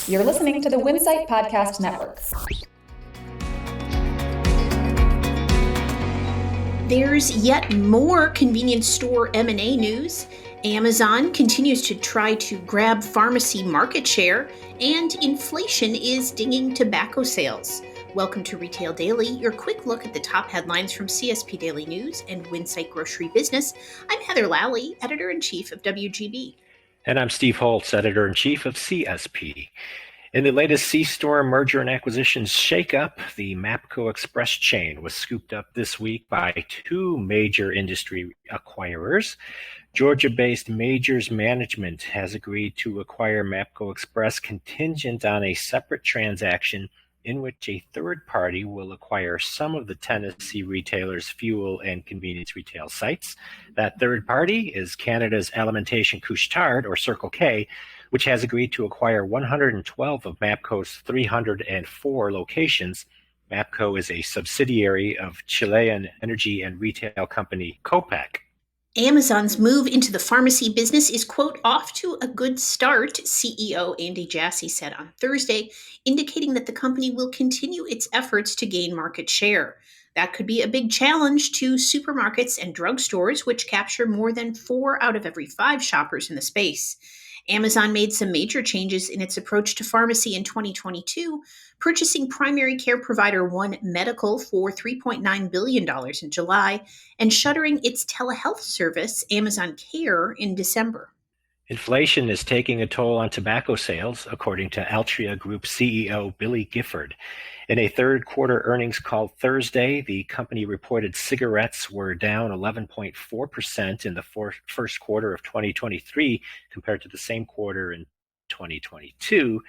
You're listening to the Winsight Podcast Network. There's yet more convenience store M&A news. Amazon continues to try to grab pharmacy market share, and inflation is dinging tobacco sales. Welcome to Retail Daily, your quick look at the top headlines from CSP Daily News and Winsight Grocery Business. I'm Heather Lally, Editor-in-Chief of WGB. And I'm Steve Holtz, Editor-in-Chief of CSP. In the latest C-store merger and acquisitions shakeup, the MAPCO Express chain was scooped up this week by two major industry acquirers. Georgia-based Majors Management has agreed to acquire MAPCO Express contingent on a separate transaction in which a third party will acquire some of the Tennessee retailer's fuel and convenience retail sites. That third party is Canada's Alimentation Couche-Tard, or Circle K, which has agreed to acquire 112 of MAPCO's 304 locations. MAPCO is a subsidiary of Chilean energy and retail company Copec. Amazon's move into the pharmacy business is, quote, off to a good start, CEO Andy Jassy said on Thursday, indicating that the company will continue its efforts to gain market share. That could be a big challenge to supermarkets and drugstores, which capture more than 4 out of every 5 shoppers in the space. Amazon made some major changes in its approach to pharmacy in 2022, purchasing primary care provider One Medical for $3.9 billion in July and shuttering its telehealth service, Amazon Care, in December. Inflation is taking a toll on tobacco sales, according to Altria Group CEO Billy Gifford. In a third quarter earnings call Thursday, the company reported cigarettes were down 11.4% in the first quarter of 2023 compared to the same quarter in 2022.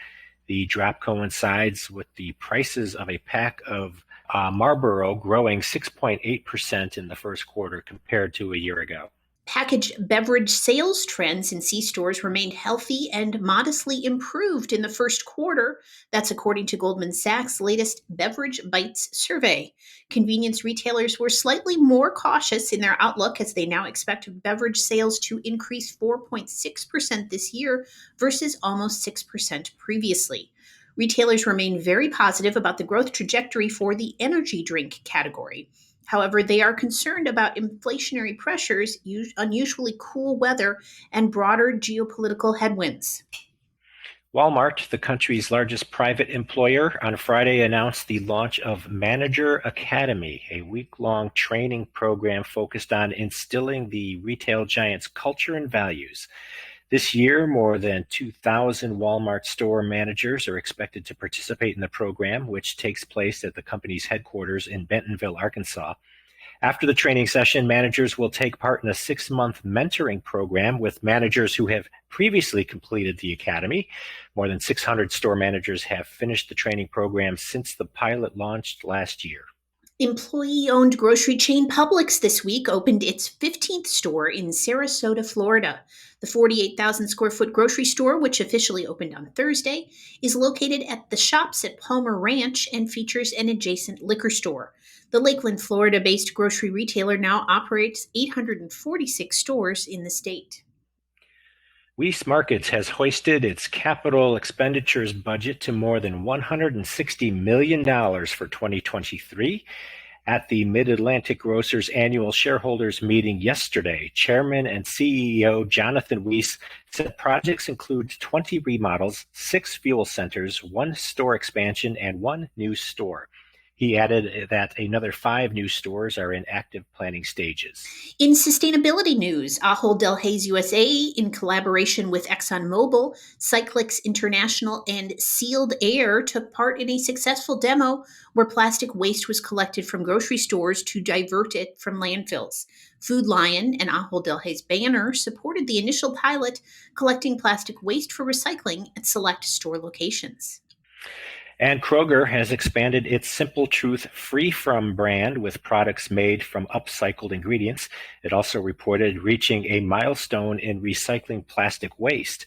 The drop coincides with the prices of a pack of Marlboro growing 6.8% in the first quarter compared to a year ago. Packaged beverage sales trends in C-stores remained healthy and modestly improved in the first quarter. That's according to Goldman Sachs' latest Beverage Bites survey. Convenience retailers were slightly more cautious in their outlook as they now expect beverage sales to increase 4.6% this year versus almost 6% previously. Retailers remain very positive about the growth trajectory for the energy drink category. However, they are concerned about inflationary pressures, unusually cool weather, and broader geopolitical headwinds. Walmart, the country's largest private employer, on Friday announced the launch of Manager Academy, a week-long training program focused on instilling the retail giant's culture and values. This year, more than 2,000 Walmart store managers are expected to participate in the program, which takes place at the company's headquarters in Bentonville, Arkansas. After the training session, managers will take part in a 6-month mentoring program with managers who have previously completed the academy. More than 600 store managers have finished the training program since the pilot launched last year. Employee-owned grocery chain Publix this week opened its 15th store in Sarasota, Florida. The 48,000 square foot grocery store, which officially opened on Thursday, is located at the Shops at Palmer Ranch and features an adjacent liquor store. The Lakeland, Florida-based grocery retailer now operates 846 stores in the state. Weis Markets has hoisted its capital expenditures budget to more than $160 million for 2023. At the Mid-Atlantic Grocers annual shareholders meeting yesterday, Chairman and CEO Jonathan Weis said projects include 20 remodels, 6 fuel centers, 1 store expansion, and 1 new store. He added that another 5 new stores are in active planning stages. In sustainability news, Ahold Delhaize USA, in collaboration with ExxonMobil, Cyclix International, and Sealed Air, took part in a successful demo where plastic waste was collected from grocery stores to divert it from landfills. Food Lion and Ahold Delhaize Banner supported the initial pilot, collecting plastic waste for recycling at select store locations. And Kroger has expanded its Simple Truth Free From brand with products made from upcycled ingredients. It also reported reaching a milestone in recycling plastic waste.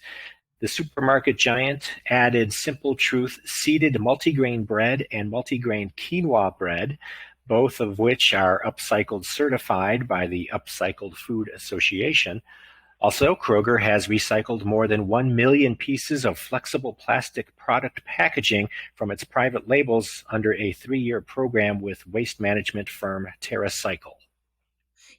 The supermarket giant added Simple Truth seeded multigrain bread and multigrain quinoa bread, both of which are upcycled certified by the Upcycled Food Association. Also, Kroger has recycled more than 1 million pieces of flexible plastic product packaging from its private labels under a 3-year program with waste management firm TerraCycle.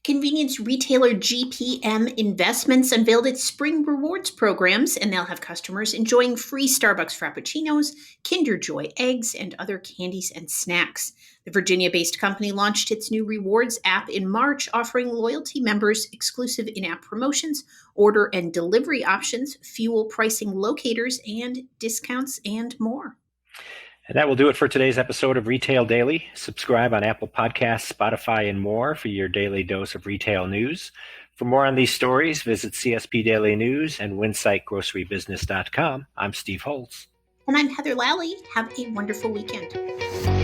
Convenience retailer GPM Investments unveiled its spring rewards programs, and they'll have customers enjoying free Starbucks Frappuccinos, Kinder Joy eggs, and other candies and snacks. The Virginia based company launched its new rewards app in March, offering loyalty members exclusive in app promotions, order and delivery options, fuel pricing locators, and discounts, and more. And that will do it for today's episode of Retail Daily. Subscribe on Apple Podcasts, Spotify, and more for your daily dose of retail news. For more on these stories, visit CSP Daily News and WinsightGroceryBusiness.com. I'm Steve Holtz. And I'm Heather Lally. Have a wonderful weekend.